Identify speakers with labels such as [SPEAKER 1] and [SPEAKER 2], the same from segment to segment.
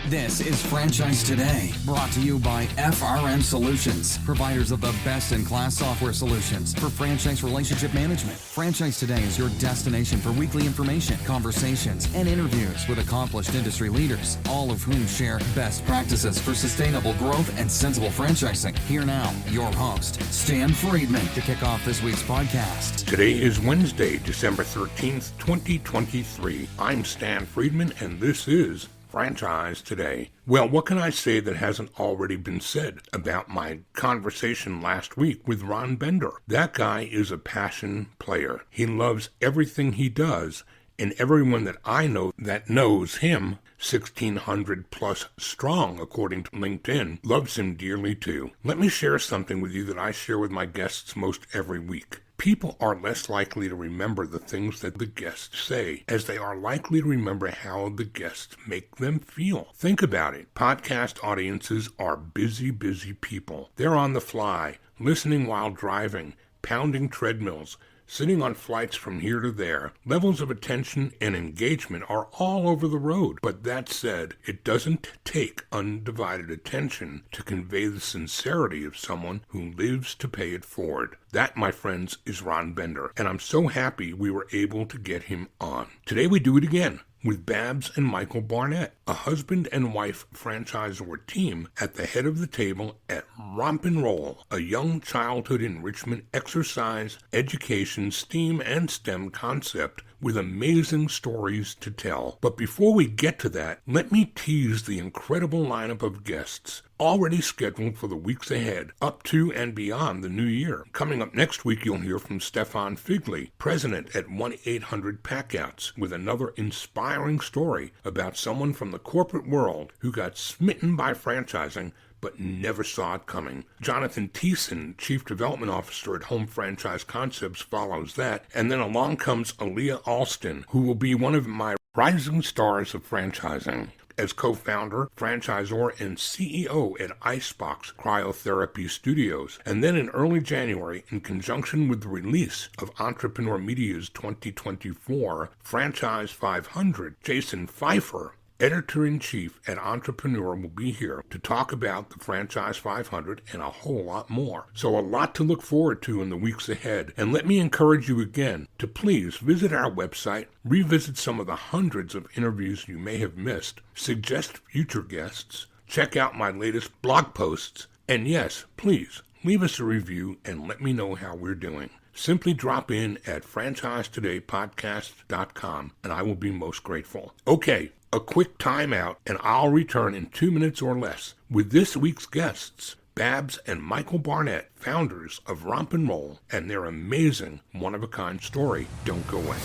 [SPEAKER 1] This is Franchise Today, brought to you by FRM Solutions, providers of the best-in-class software solutions for franchise relationship management. Franchise Today is your destination for weekly information, conversations, and interviews with accomplished industry leaders, all of whom share best practices for sustainable growth and sensible franchising. Here now, your host, Stan Friedman, to kick off this week's podcast.
[SPEAKER 2] Today is Wednesday, December 13th, 2023. I'm Stan Friedman, and this is Franchise Today. Well, what can I say that hasn't already been said about my conversation last week with Ron Bender? That guy is a passion player. He loves everything he does, and everyone that I know that knows him, 1,600 plus strong according to LinkedIn, loves him dearly too. Let me share something with you that I share with my guests most every week. People are less likely to remember the things that the guests say, as they are likely to remember how the guests make them feel. Think about it. Podcast audiences are busy people. They're on the fly, listening while driving, pounding treadmills, sitting on flights from here to there. Levels of attention and engagement are all over the road. But that said, it doesn't take undivided attention to convey the sincerity of someone who lives to pay it forward. That, my friends, is Ron Bender, and I'm so happy we were able to get him on. Today we do it again with Babz and Michael Barnett, a husband and wife franchisor team at the head of the table at Romp Roll, a young childhood enrichment exercise, education, STEAM, and STEM concept with amazing stories to tell. But before we get to that, let me tease the incredible lineup of guests already scheduled for the weeks ahead, up to and beyond the new year. Coming up next week, you'll hear from Stefan Figley, president at 1-800-PACKOUTS, with another inspiring story about someone from the corporate world who got smitten by franchising but never saw it coming. Jonathan Thiessen, Chief Development Officer at Home Franchise Concepts, follows that. And then along comes Aaliyah Alston, who will be one of my rising stars of franchising. As co-founder, franchisor, and CEO at Icebox Cryotherapy Studios. And then in early January, in conjunction with the release of Entrepreneur Media's 2024 Franchise 500, Jason Pfeiffer, Editor-in-Chief at Entrepreneur, will be here to talk about the Franchise 500 and a whole lot more. So a lot to look forward to in the weeks ahead. And let me encourage you again to please visit our website, revisit some of the hundreds of interviews you may have missed, suggest future guests, check out my latest blog posts, and yes, please leave us a review and let me know how we're doing. Simply drop in at franchisetodaypodcast.com and I will be most grateful. Okay, a quick timeout, and I'll return in 2 minutes or less with this week's guests, Babz and Michael Barnett, founders of Romp Roll, and their amazing one-of-a-kind story. Don't go away.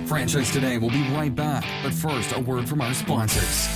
[SPEAKER 1] Franchise Today will be right back, but first, a word from our sponsors.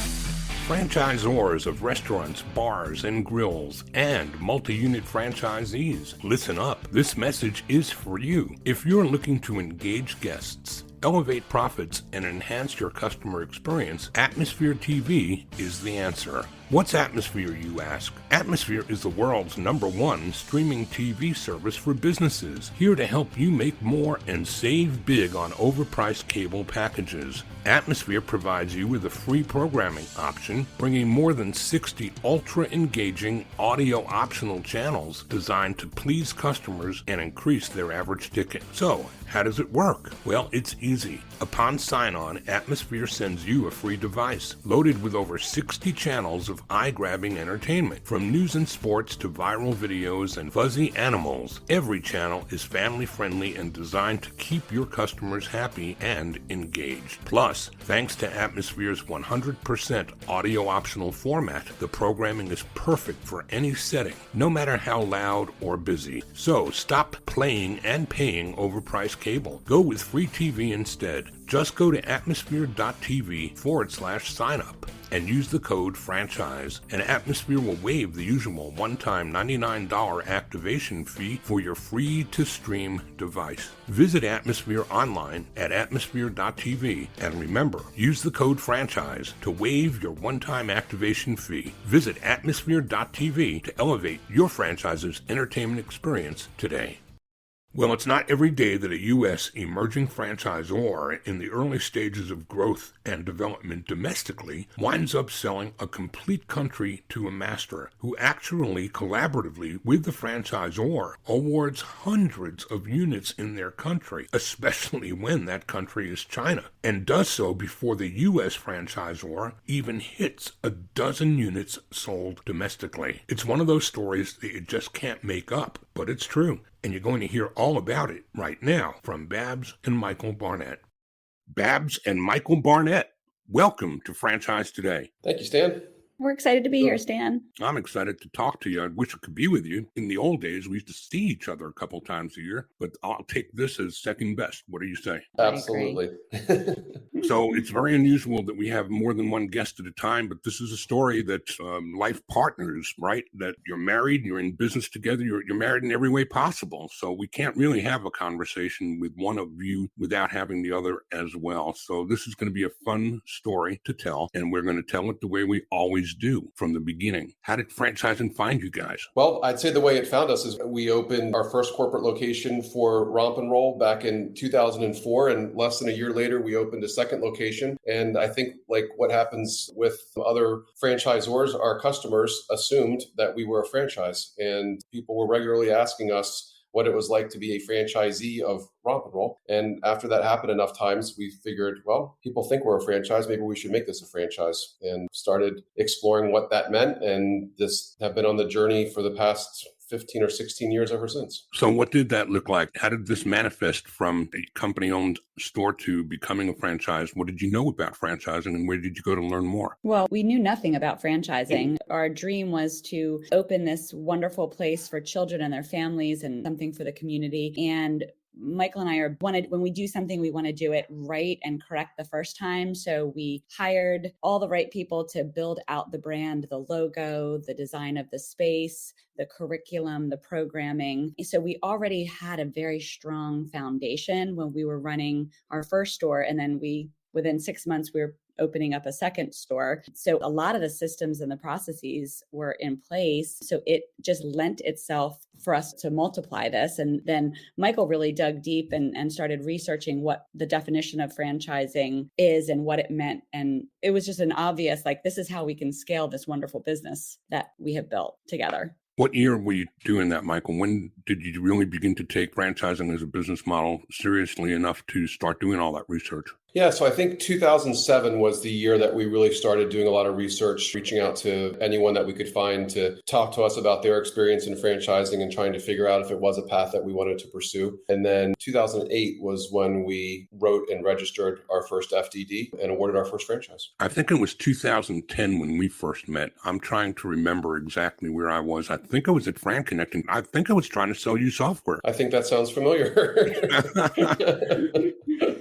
[SPEAKER 2] Franchisors of restaurants, bars, and grills, and multi-unit franchisees, listen up. This message is for you. If you're looking to engage guests, elevate profits, and enhance your customer experience, Atmosphere TV is the answer. What's Atmosphere, you ask? Atmosphere is the world's #1 streaming TV service for businesses, here to help you make more and save big on overpriced cable packages. Atmosphere provides you with a free programming option, bringing more than 60 ultra-engaging audio-optional channels designed to please customers and increase their average ticket. So, how does it work? Well, it's easy. Upon sign-on, Atmosphere sends you a free device, loaded with over 60 channels of eye-grabbing entertainment. From news and sports to viral videos and fuzzy animals, every channel is family-friendly and designed to keep your customers happy and engaged. Plus, thanks to Atmosphere's 100% audio-optional format, the programming is perfect for any setting, no matter how loud or busy. So, stop playing and paying overpriced cable. Go with free TV instead. Just go to atmosphere.tv/sign-up and use the code FRANCHISE, and Atmosphere will waive the usual one-time $99 activation fee for your free-to-stream device. Visit Atmosphere online at atmosphere.tv, and remember, use the code FRANCHISE to waive your one-time activation fee. Visit atmosphere.tv to elevate your franchise's entertainment experience today. Well, it's not every day that a U.S. emerging franchisor in the early stages of growth and development domestically winds up selling a complete country to a master who actually collaboratively with the franchisor awards hundreds of units in their country, especially when that country is China, and does so before the U.S. franchisor even hits a dozen units sold domestically. It's one of those stories that you just can't make up, but it's true. And you're going to hear all about it right now from Babz and Michael Barnett. Babz and Michael Barnett, welcome to Franchise Today.
[SPEAKER 3] Thank you, Stan.
[SPEAKER 4] We're excited to be here, Stan.
[SPEAKER 2] I'm excited to talk to you. I wish I could be with you. In the old days, we used to see each other a couple times a year, but I'll take this as second best. What do you say?
[SPEAKER 3] Absolutely.
[SPEAKER 2] So it's very unusual that we have more than one guest at a time, but this is a story that life partners, right? That you're married, you're in business together, you're married in every way possible. So we can't really have a conversation with one of you without having the other as well. So this is going to be a fun story to tell, and we're going to tell it the way we always do from the beginning. How did franchising find you guys?
[SPEAKER 3] Well, I'd say the way it found us is we opened our first corporate location for Romp and Roll back in 2004, and less than a year later, we opened a second location. And I think like what happens with other franchisors, our customers assumed that we were a franchise, and people were regularly asking us what it was like to be a franchisee of Romp and Roll. And after that happened enough times, we figured, well, people think we're a franchise. Maybe we should make this a franchise, and started exploring what that meant. And this have been on the journey for the past 15 or 16 years ever since.
[SPEAKER 2] So what did that look like? How did this manifest from a company-owned store to becoming a franchise? What did you know about franchising, and where did you go to learn more?
[SPEAKER 4] Well, we knew nothing about franchising. Our dream was to open this wonderful place for children and their families and something for the community. And Michael and I when we do something, we want to do it right and correct the first time. So we hired all the right people to build out the brand, the logo, the design of the space, the curriculum, the programming. So we already had a very strong foundation when we were running our first store. And then within 6 months, we were opening up a second store. So a lot of the systems and the processes were in place. So it just lent itself for us to multiply this. And then Michael really dug deep and started researching what the definition of franchising is and what it meant. And it was just an obvious, like, this is how we can scale this wonderful business that we have built together.
[SPEAKER 2] What year were you doing that, Michael? When did you really begin to take franchising as a business model seriously enough to start doing all that research?
[SPEAKER 3] Yeah, so I think 2007 was the year that we really started doing a lot of research, reaching out to anyone that we could find to talk to us about their experience in franchising and trying to figure out if it was a path that we wanted to pursue. And then 2008 was when we wrote and registered our first FDD and awarded our first franchise.
[SPEAKER 2] I think it was 2010 when we first met. I'm trying to remember exactly where I was. I think I was at Fran Connect, and I think I was trying to sell you software.
[SPEAKER 3] I think that sounds familiar.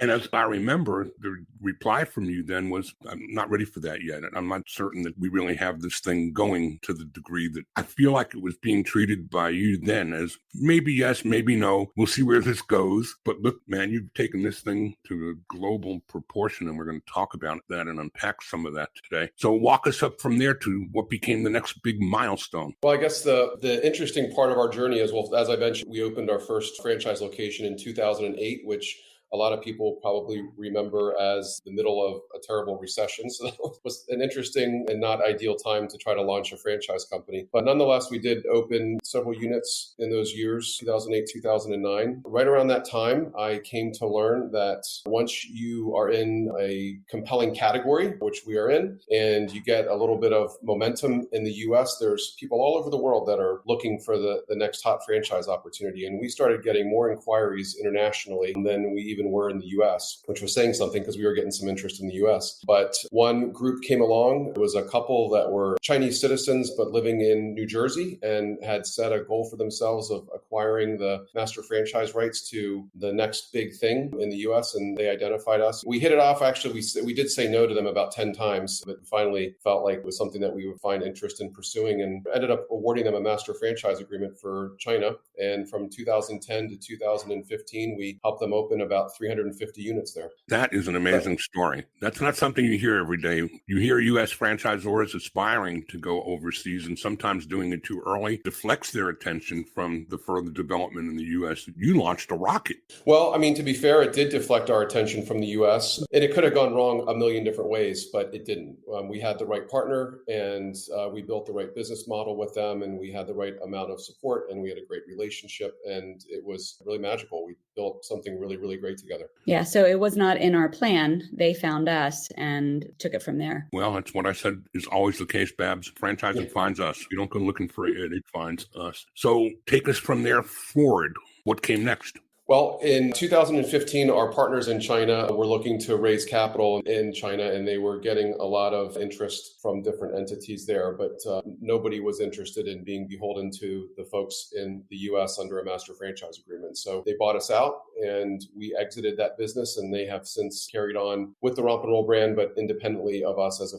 [SPEAKER 2] And as I remember, the reply from you then was, I'm not ready for that yet. And I'm not certain that we really have this thing going to the degree that I feel like it was being treated by you then as maybe yes, maybe no. We'll see where this goes. But look, man, you've taken this thing to a global proportion, and we're going to talk about that and unpack some of that today. So walk us up from there to what became the next big milestone.
[SPEAKER 3] Well, I guess the interesting part of our journey is, well, as I mentioned, we opened our first franchise location in 2008, which a lot of people probably remember as the middle of a terrible recession. So that was an interesting and not ideal time to try to launch a franchise company. But nonetheless, we did open several units in those years, 2008, 2009. Right around that time, I came to learn that once you are in a compelling category, which we are in, and you get a little bit of momentum in the US, there's people all over the world that are looking for the next hot franchise opportunity. And we started getting more inquiries internationally than we even were in the US, which was saying something because we were getting some interest in the US. But one group came along. It was a couple that were Chinese citizens, but living in New Jersey, and had set a goal for themselves of acquiring the master franchise rights to the next big thing in the US. And they identified us. We hit it off. Actually, we did say no to them about 10 times, but finally felt like it was something that we would find interest in pursuing, and ended up awarding them a master franchise agreement for China. And from 2010 to 2015, we helped them open about about 350 units there.
[SPEAKER 2] That is an amazing story. That's not something you hear every day. You hear U.S. franchisors aspiring to go overseas and sometimes doing it too early deflects their attention from the further development in the U.S. You launched a rocket.
[SPEAKER 3] Well, I mean, to be fair, it did deflect our attention from the U.S. and it could have gone wrong a million different ways, but it didn't. We had the right partner and we built the right business model with them, and we had the right amount of support, and we had a great relationship, and it was really magical. We built something really, really great together.
[SPEAKER 4] Yeah, so it was not in our plan. They found us and took it from there.
[SPEAKER 2] Well, that's what I said is always the case, Babz. Franchising finds us. You don't go looking for it, it finds us. So take us from there forward. What came next?
[SPEAKER 3] Well, in 2015, our partners in China were looking to raise capital in China, and they were getting a lot of interest from different entities there, but nobody was interested in being beholden to the folks in the U.S. under a master franchise agreement. So they bought us out, and we exited that business, and they have since carried on with the Romp and Roll brand, but independently of us as a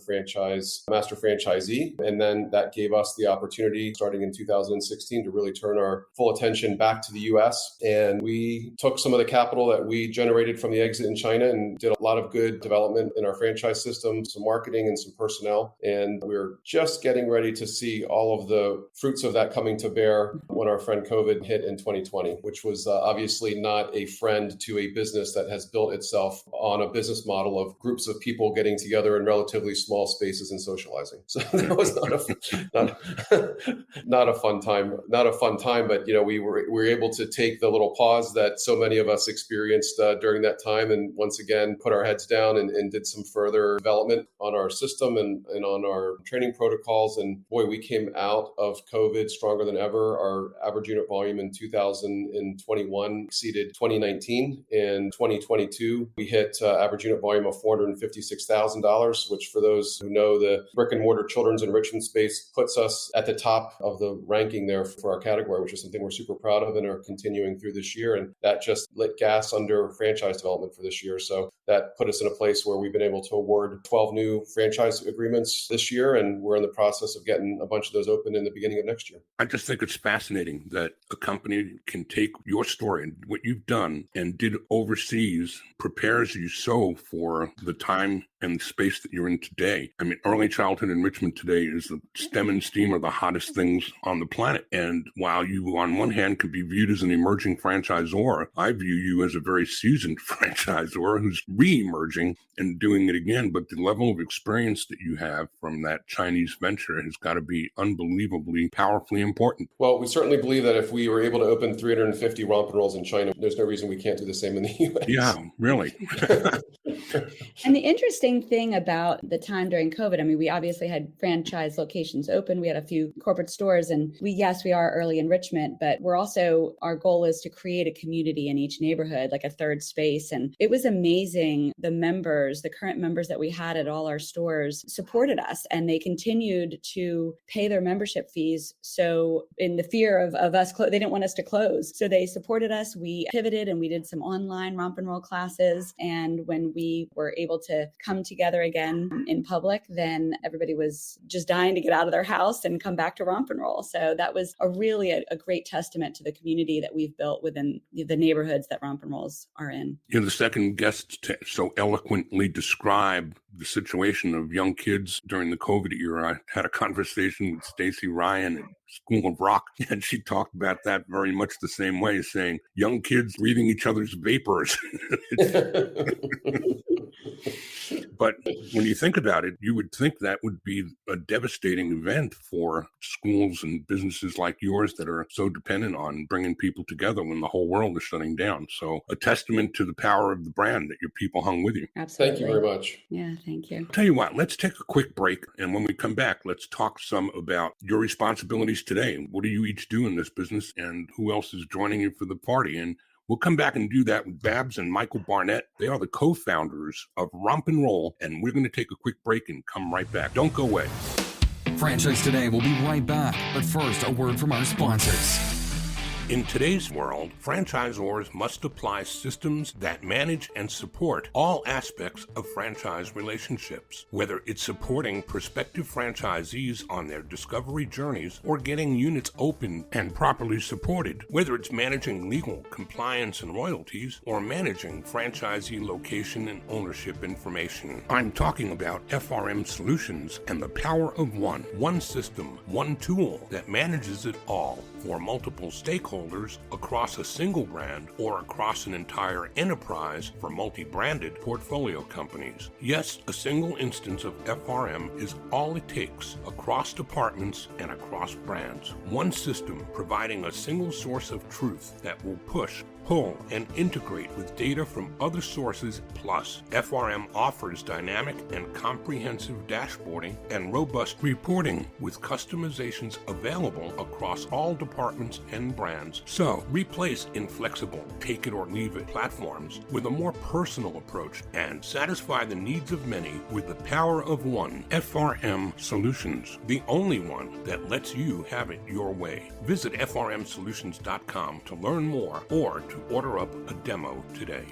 [SPEAKER 3] master franchisee. And then that gave us the opportunity, starting in 2016, to really turn our full attention back to the U.S. And we took some of the capital that we generated from the exit in China and did a lot of good development in our franchise system, some marketing and some personnel. And we're just getting ready to see all of the fruits of that coming to bear when our friend COVID hit in 2020, which was obviously not a friend to a business that has built itself on a business model of groups of people getting together in relatively small spaces and socializing. So that was not a fun time, but we were able to take the little pause that so many of us experienced during that time, and once again put our heads down and did some further development on our system and on our training protocols. And boy, we came out of COVID stronger than ever. Our average unit volume in 2021 exceeded 2019. In 2022, we hit average unit volume of $456,000, which for those who know the brick and mortar children's enrichment space puts us at the top of the ranking there for our category, which is something we're super proud of and are continuing through this year. And that just lit gas under franchise development for this year. So that put us in a place where we've been able to award 12 new franchise agreements this year, and we're in the process of getting a bunch of those open in the beginning of next year.
[SPEAKER 2] I just think it's fascinating that a company can take your story and what you've done and did overseas, prepares you so for the time and the space that you're in today. I mean, early childhood enrichment today is the STEM and STEAM are the hottest things on the planet. And while you, on one hand, could be viewed as an emerging franchisor, I view you as a very seasoned franchisor who's re-emerging and doing it again. But the level of experience that you have from that Chinese venture has got to be unbelievably powerfully important.
[SPEAKER 3] Well, we certainly believe that if we were able to open 350 Romp and Rolls in China, there's no reason we can't do the same in the U.S.
[SPEAKER 2] Yeah, really.
[SPEAKER 4] And the interesting thing about the time during COVID, I mean, we obviously had franchise locations open. We had a few corporate stores, and we are early enrichment, but our goal is to create a community in each neighborhood, like a third space. And it was amazing. The current members that we had at all our stores supported us, and they continued to pay their membership fees. So in the fear of us, they didn't want us to close. So they supported us. We pivoted and we did some online Romp and Roll classes. And when we were able to come together again in public, then everybody was just dying to get out of their house and come back to Romp and Roll. So that was really a great testament to the community that we've built within the neighborhoods that Romp and Rolls are in.
[SPEAKER 2] You're the second guest to so eloquently describe the situation of young kids during the COVID era. I had a conversation with Stacy Ryan at School of Rock, and she talked about that very much the same way, saying young kids breathing each other's vapors. But when you think about it, you would think that would be a devastating event for schools and businesses like yours that are so dependent on bringing people together when the whole world is shutting down. So a testament to the power of the brand that your people hung with you.
[SPEAKER 4] Absolutely.
[SPEAKER 3] Thank you very much.
[SPEAKER 4] Yeah, thank you.
[SPEAKER 2] I'll tell you what, let's take a quick break. And when we come back, let's talk some about your responsibilities today. What do you each do in this business, and who else is joining you for the party? And we'll come back and do that with Babz and Michael Barnett. They are the co-founders of Romp and Roll, and we're going to take a quick break and come right back. Don't go away.
[SPEAKER 1] Franchise Today will be right back, but first, a word from our sponsors.
[SPEAKER 2] In today's world, franchisors must apply systems that manage and support all aspects of franchise relationships, whether it's supporting prospective franchisees on their discovery journeys or getting units open and properly supported, whether it's managing legal, compliance, and royalties, or managing franchisee location and ownership information. I'm talking about FRM Solutions and the power of one system, one tool that manages it all for multiple stakeholders across a single brand or across an entire enterprise for multi-branded portfolio companies. Yes, a single instance of FRM is all it takes across departments and across brands. One system providing a single source of truth that will push, pull, and integrate with data from other sources. Plus, FRM offers dynamic and comprehensive dashboarding and robust reporting with customizations available across all departments and brands. So, replace inflexible take-it-or-leave-it platforms with a more personal approach and satisfy the needs of many with the power of one. FRM Solutions, the only one that lets you have it your way. Visit frmsolutions.com to learn more or to order up a demo today.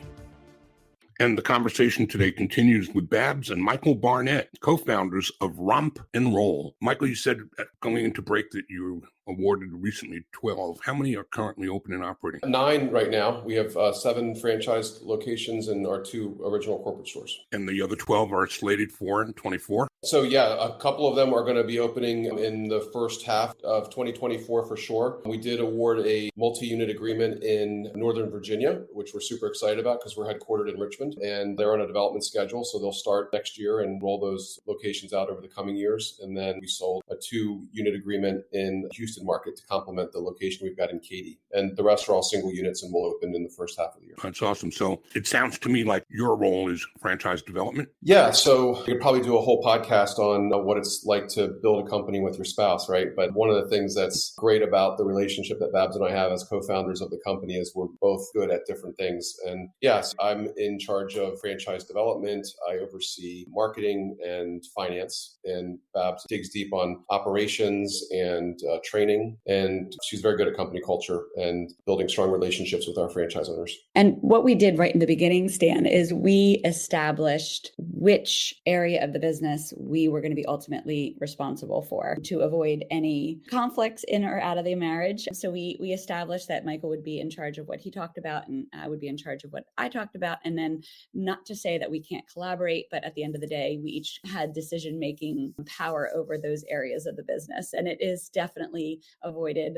[SPEAKER 2] And the conversation today continues with Babz and Michael Barnett, co-founders of Romp and Roll. Michael, you said going into break that you awarded recently 12. How many are currently open and operating?
[SPEAKER 3] 9 right now. We have 7 franchised locations and our 2 original corporate stores.
[SPEAKER 2] And the other 12 are slated for in 24?
[SPEAKER 3] So yeah, a couple of them are going to be opening in the first half of 2024 for sure. We did award a multi-unit agreement in Northern Virginia, which we're super excited about because we're headquartered in Richmond, and they're on a development schedule. So they'll start next year and roll those locations out over the coming years. And then we sold a 2-unit agreement in the Houston market to complement the location we've got in Katy. And the rest are all single units and will open in the first half of the year.
[SPEAKER 2] That's awesome. So it sounds to me like your role is franchise development.
[SPEAKER 3] Yeah. So we could probably do a whole podcast on what it's like to build a company with your spouse, right? But one of the things that's great about the relationship that Babz and I have as co-founders of the company is we're both good at different things. And yes, I'm in charge of franchise development. I oversee marketing and finance, and Babz digs deep on operations and training. And she's very good at company culture and building strong relationships with our franchise owners.
[SPEAKER 4] And what we did right in the beginning, Stan, is we established which area of the business we were going to be ultimately responsible for to avoid any conflicts in or out of the marriage. So we established that Michael would be in charge of what he talked about and I would be in charge of what I talked about. And then not to say that we can't collaborate, but at the end of the day, we each had decision-making power over those areas of the business. And it is definitely avoided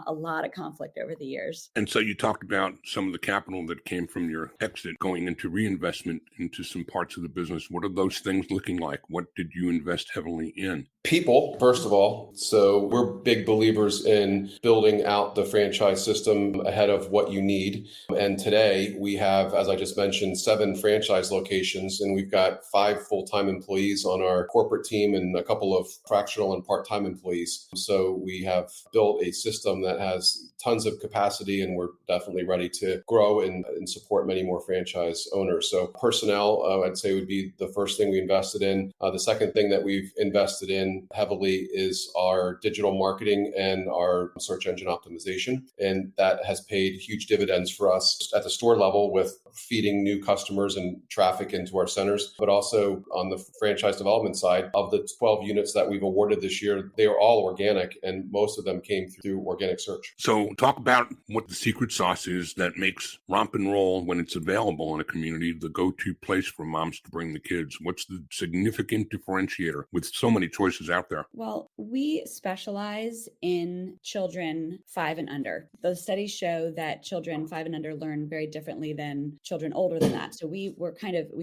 [SPEAKER 4] a lot of conflict over the years.
[SPEAKER 2] And so you talked about some of the capital that came from your exit going into reinvestment into some parts of the business. What are those things looking like? What did you invest heavily in?
[SPEAKER 3] People, first of all. So we're big believers in building out the franchise system ahead of what you need. And today we have, as I just mentioned, 7 franchise locations, and we've got 5 full-time employees on our corporate team and a couple of fractional and part-time employees. So we have built a system that has tons of capacity, and we're definitely ready to grow and support many more franchise owners. So personnel, I'd say, would be the first thing we invested in. The second thing that we've invested in heavily is our digital marketing and our search engine optimization. And that has paid huge dividends for us at the store level with feeding new customers and traffic into our centers, but also on the franchise development side. Of the 12 units that we've awarded this year, they are all organic, and most of them came through organic search.
[SPEAKER 2] So talk about what the secret sauce is that makes Romp and Roll, when it's available in a community, the go-to place for moms to bring the kids. What's the significant differentiator with so many choices out there?
[SPEAKER 4] Well, we specialize in children 5 and under. Those studies show that children 5 and under learn very differently than children older than that. So we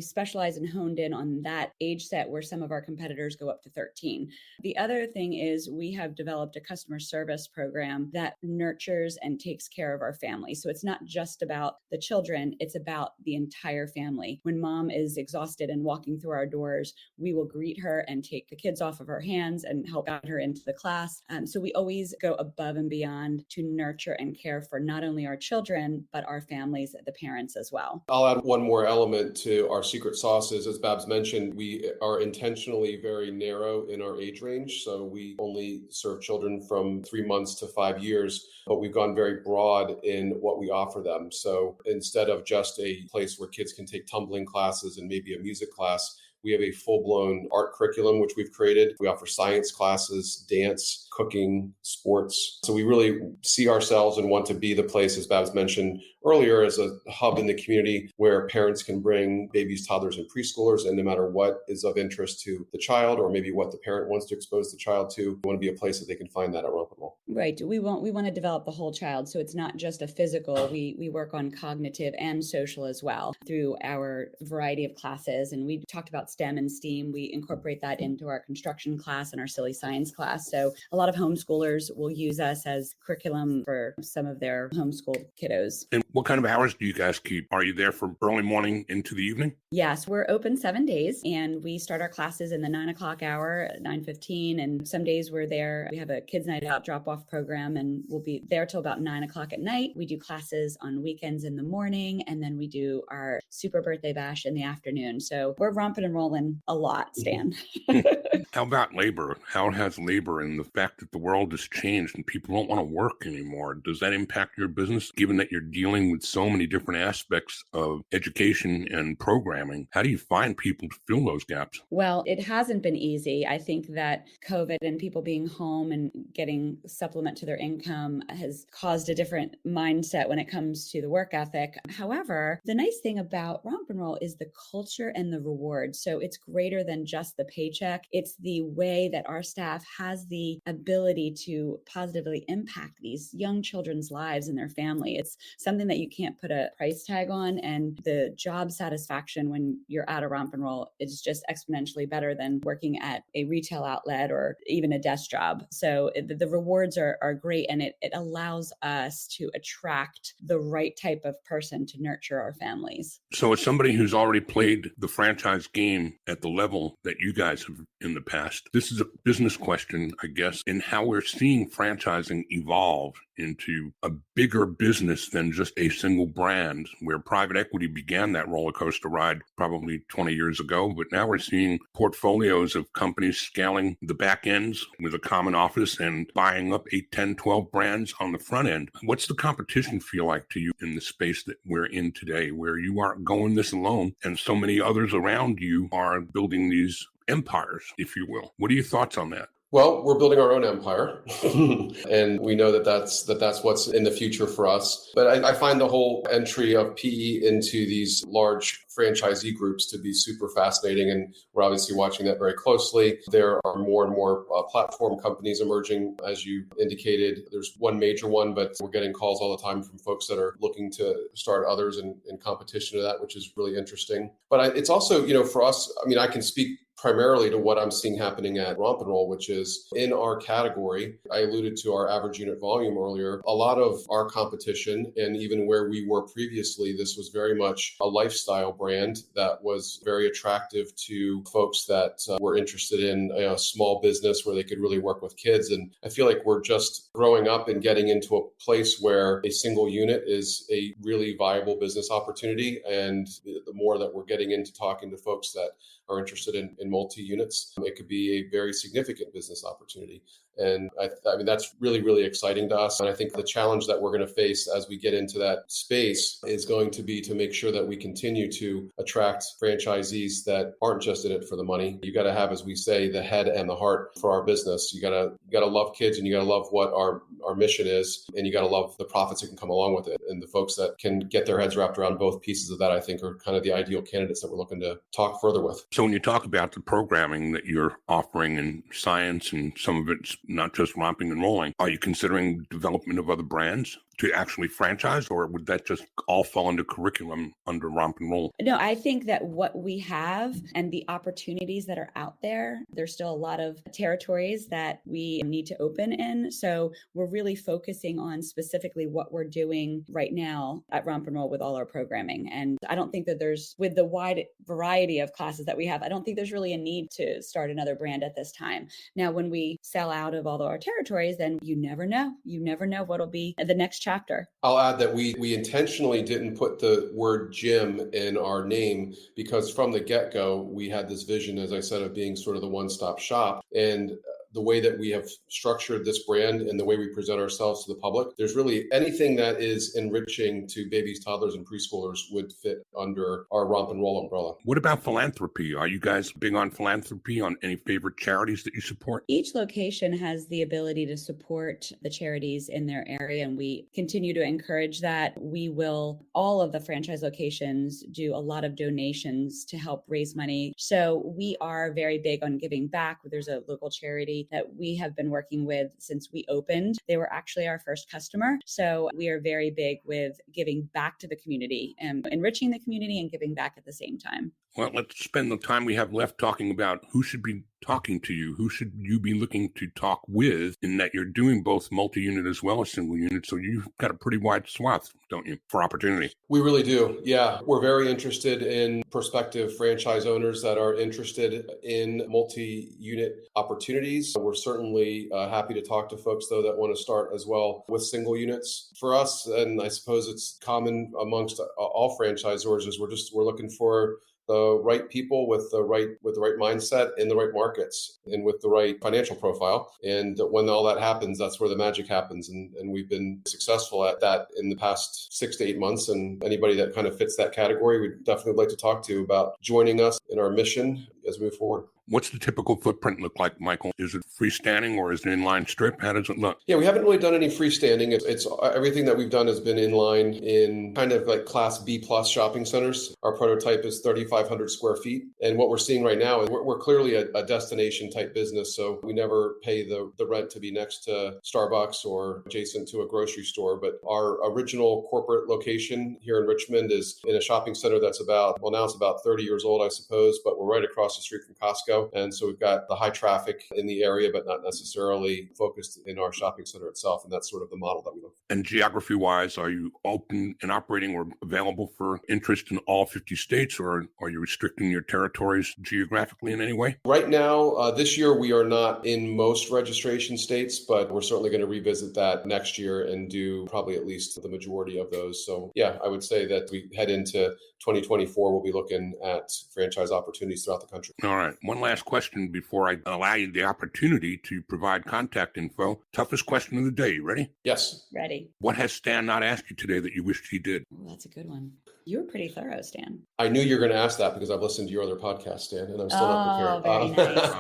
[SPEAKER 4] specialize and honed in on that age set where some of our competitors go up to 13. The other thing is we have developed a customer service program that nurtures and takes care of our family. So it's not just about the children, it's about the entire family. When mom is exhausted and walking through our doors, we will greet her and take the kids off of her hands and help guide her into the class. So we always go above and beyond to nurture and care for not only our children, but our families, the parents as well.
[SPEAKER 3] I'll add one more element to our secret sauces. As Babz mentioned, we are intentionally very narrow in our age range. So we only serve children from from 3 months to 5 years, but we've gone very broad in what we offer them. So instead of just a place where kids can take tumbling classes and maybe a music class, we have a full-blown art curriculum, which we've created. We offer science classes, dance, cooking, sports. So we really see ourselves and want to be the place, as Babz mentioned earlier, as a hub in the community where parents can bring babies, toddlers, and preschoolers. And no matter what is of interest to the child, or maybe what the parent wants to expose the child to, we want to be a place that they can find that at Romp Roll.
[SPEAKER 4] Right. We want to develop the whole child. So it's not just a physical. We work on cognitive and social as well through our variety of classes. And we talked about STEM and STEAM. We incorporate that into our construction class and our silly science class. So a lot of homeschoolers will use us as curriculum for some of their homeschooled kiddos.
[SPEAKER 2] And what kind of hours do you guys keep? Are you there from early morning into the evening?
[SPEAKER 4] Yes, we're open 7 days, and we start our classes in the 9 o'clock hour, 9:15. And some days we're there. We have a kids' night out drop-off program, and we'll be there till about 9 o'clock at night. We do classes on weekends in the morning, and then we do our super birthday bash in the afternoon. So we're romping and rolling a lot, Stan.
[SPEAKER 2] How about labor? How has labor and the fact that the world has changed and people don't want to work anymore, does that impact your business, given that you're dealing with so many different aspects of education and programming? How do you find people to fill those gaps?
[SPEAKER 4] Well, it hasn't been easy. I think that COVID and people being home and getting supplement to their income has caused a different mindset when it comes to the work ethic. However, the nice thing about Romp and Roll is the culture and the reward. So it's greater than just the paycheck. It's the way that our staff has the ability to positively impact these young children's lives and their family. It's something that you can't put a price tag on, and the job satisfaction when you're at a Romp and Roll is just exponentially better than working at a retail outlet or even a desk job. So the rewards are great, and it allows us to attract the right type of person to nurture our families.
[SPEAKER 2] So as somebody who's already played the franchise game at the level that you guys have in the past, this is a business question, I guess, in how we're seeing franchising evolve into a bigger business than just a single brand, where private equity began that roller coaster ride probably 20 years ago. But now we're seeing portfolios of companies scaling the back ends with a common office and buying up 8, 10, 12 brands on the front end. What's the competition feel like to you in the space that we're in today, where you aren't going this alone and so many others around you are building these empires, if you will? What are your thoughts on that?
[SPEAKER 3] Well, we're building our own empire, and we know that's what's in the future for us. But I find the whole entry of PE into these large franchisee groups to be super fascinating, and we're obviously watching that very closely. There are more and more platform companies emerging, as you indicated. There's one major one, but we're getting calls all the time from folks that are looking to start others in competition to that, which is really interesting. But it's also, for us, I can speak primarily to what I'm seeing happening at Romp and Roll, which is in our category. I alluded to our average unit volume earlier. A lot of our competition, and even where we were previously, this was very much a lifestyle brand that was very attractive to folks that were interested in a small business where they could really work with kids. And I feel like we're just growing up and getting into a place where a single unit is a really viable business opportunity. And the more that we're getting into talking to folks that are interested in multi-units, it could be a very significant business opportunity. And that's really, really exciting to us. And I think the challenge that we're going to face as we get into that space is going to be to make sure that we continue to attract franchisees that aren't just in it for the money. You got to have, as we say, the head and the heart for our business. You got to love kids, and you got to love what our mission is, and you got to love the profits that can come along with it. And the folks that can get their heads wrapped around both pieces of that, I think, are kind of the ideal candidates that we're looking to talk further with.
[SPEAKER 2] So when you talk about the programming that you're offering in science, and some of it's not just romping and rolling, are you considering development of other brands to actually franchise, or would that just all fall under curriculum under Romp and Roll?
[SPEAKER 4] No, I think that what we have and the opportunities that are out there, there's still a lot of territories that we need to open in. So we're really focusing on specifically what we're doing right now at Romp and Roll with all our programming. And I don't think that with the wide variety of classes that we have, I don't think there's really a need to start another brand at this time. Now, when we sell out of all of our territories, then you never know. You never know what'll be the next chapter.
[SPEAKER 3] I'll add that we intentionally didn't put the word gym in our name, because from the get-go, we had this vision, as I said, of being sort of the one-stop shop. And the way that we have structured this brand and the way we present ourselves to the public, there's really anything that is enriching to babies, toddlers, and preschoolers would fit under our Romp and Roll umbrella.
[SPEAKER 2] What about philanthropy? Are you guys big on philanthropy, on any favorite charities that you support?
[SPEAKER 4] Each location has the ability to support the charities in their area, and we continue to encourage that. We will, all of the franchise locations, do a lot of donations to help raise money. So we are very big on giving back. There's a local charity that we have been working with since we opened. They were actually our first customer. So we are very big with giving back to the community and enriching the community and giving back at the same time.
[SPEAKER 2] Well, let's spend the time we have left talking about who should be talking to you. Who should you be looking to talk with, in that you're doing both multi-unit as well as single unit. So you've got a pretty wide swath, don't you, for opportunity?
[SPEAKER 3] We really do. Yeah. We're very interested in prospective franchise owners that are interested in multi-unit opportunities. We're certainly happy to talk to folks, though, that want to start as well with single units. For us, and I suppose it's common amongst all franchisors, is we're looking for the right people with the right mindset in the right markets and with the right financial profile. And when all that happens, that's where the magic happens. And we've been successful at that in the past 6 to 8 months. And anybody that kind of fits that category, we'd definitely like to talk to about joining us in our mission as we move forward.
[SPEAKER 2] What's the typical footprint look like, Michael? Is it freestanding or is it inline strip? How does it look?
[SPEAKER 3] Yeah, we haven't really done any freestanding. It's everything that we've done has been inline in kind of like Class B plus shopping centers. Our prototype is 3,500 square feet. And what we're seeing right now is we're clearly a destination type business. So we never pay the rent to be next to Starbucks or adjacent to a grocery store. But our original corporate location here in Richmond is in a shopping center that's now it's about 30 years old, I suppose, but we're right across the street from Costco. And so we've got the high traffic in the area, but not necessarily focused in our shopping center itself. And that's sort of the model that we look for.
[SPEAKER 2] And geography-wise, are you open and operating or available for interest in all 50 states, or are you restricting your territories geographically in any way?
[SPEAKER 3] Right now, this year, we are not in most registration states, but we're certainly going to revisit that next year and do probably at least the majority of those. So yeah, I would say that we head into 2024, we'll be looking at franchise opportunities throughout the country.
[SPEAKER 2] All right. One last question before I allow you the opportunity to provide contact info. Toughest question of the day. You ready?
[SPEAKER 3] Yes.
[SPEAKER 4] Ready.
[SPEAKER 2] What has Stan not asked you today that you wished he did?
[SPEAKER 4] Ooh, that's a good one. You were pretty thorough, Stan.
[SPEAKER 3] I knew you were going to ask that because I've listened to your other podcast, Stan, and I'm still not prepared.
[SPEAKER 4] Very nice.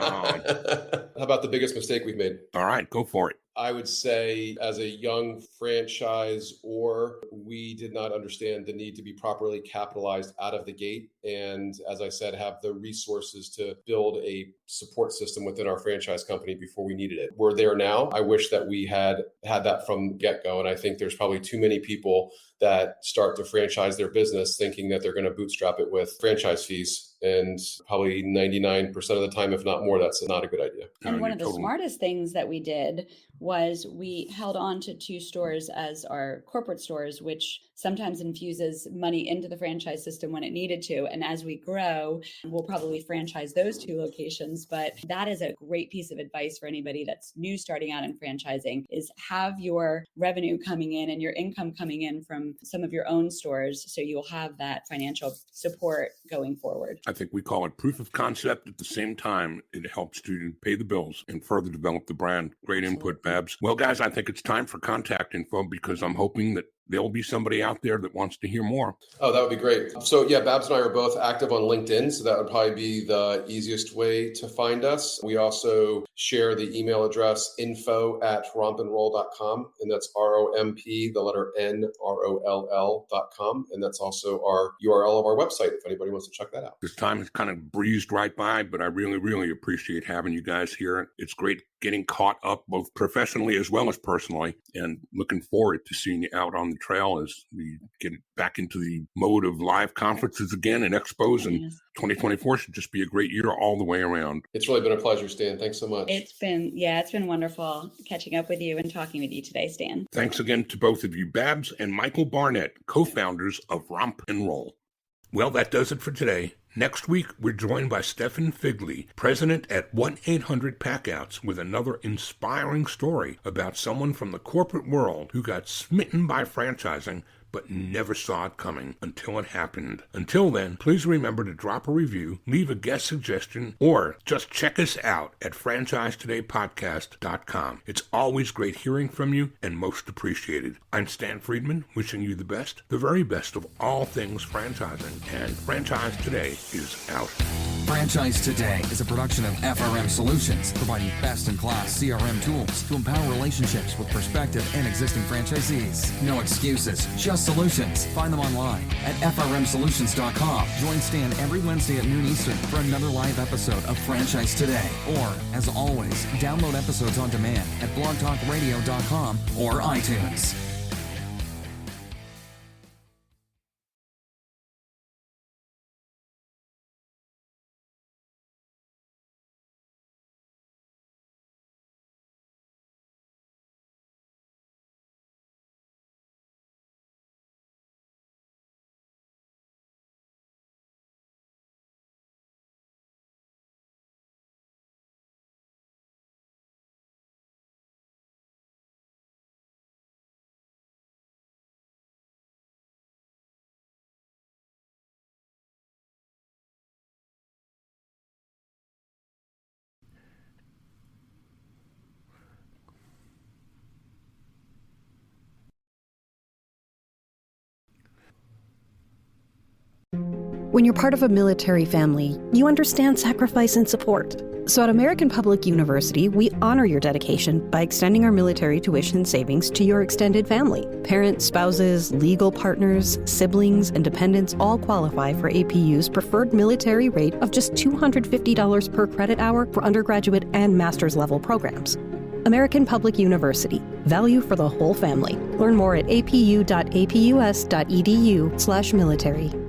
[SPEAKER 3] How about the biggest mistake we've made?
[SPEAKER 2] All right, go for it.
[SPEAKER 3] I would say as a young franchisor, we did not understand the need to be properly capitalized out of the gate. And as I said, have the resources to build a support system within our franchise company before we needed it. We're there now. I wish that we had that from get-go. And I think there's probably too many people that start to franchise their business thinking that they're going to bootstrap it with franchise fees. And probably 99% of the time, if not more, that's not a good idea.
[SPEAKER 4] And one of the smartest things that we did was we held on to 2 stores as our corporate stores, which sometimes infuses money into the franchise system when it needed to. And as we grow, we'll probably franchise those 2 locations. But that is a great piece of advice for anybody that's new starting out in franchising, is have your revenue coming in and your income coming in from some of your own stores, so you'll have that financial support going forward.
[SPEAKER 2] I think we call it proof of concept. At the same time, it helps to pay the bills and further develop the brand. Great input, Babz. Well, guys, I think it's time for contact info, because I'm hoping that there'll be somebody out there that wants to hear more.
[SPEAKER 3] Oh, that would be great. So yeah, Babz and I are both active on LinkedIn. So that would probably be the easiest way to find us. We also share the email address info@rompandroll.com. And that's ROMP, the letter NROLL.com. And that's also our URL of our website if anybody wants to check that out.
[SPEAKER 2] This time has kind of breezed right by, but I really, really appreciate having you guys here. It's great getting caught up both professionally as well as personally, and looking forward to seeing you out on the trail as we get back into the mode of live conferences again and expos. And 2024 should just be a great year all the way around.
[SPEAKER 3] It's really been a pleasure, Stan. Thanks so much.
[SPEAKER 4] It's been wonderful catching up with you and talking with you today, Stan.
[SPEAKER 2] Thanks again to both of you, Babz and Michael Barnett, co-founders of Romp and Roll. Well, that does it for today. Next week, we're joined by Stefan Figley, president at 1-800-PACKOUTS, with another inspiring story about someone from the corporate world who got smitten by franchising but never saw it coming until it happened. Until then, please remember to drop a review, leave a guest suggestion, or just check us out at franchisetodaypodcast.com. It's always great hearing from you and most appreciated. I'm Stan Friedman, wishing you the very best of all things franchising, and Franchise Today is out.
[SPEAKER 1] Franchise Today is a production of FRM Solutions, providing best-in-class CRM tools to empower relationships with prospective and existing franchisees. No excuses, just solutions. Find them online at frmsolutions.com. Join Stan every Wednesday at noon Eastern for another live episode of Franchise Today. Or, as always, download episodes on demand at blogtalkradio.com or iTunes.
[SPEAKER 5] When you're part of a military family, you understand sacrifice and support. So at American Public University, we honor your dedication by extending our military tuition savings to your extended family. Parents, spouses, legal partners, siblings, and dependents all qualify for APU's preferred military rate of just $250 per credit hour for undergraduate and master's level programs. American Public University. Value for the whole family. Learn more at apu.apus.edu/military.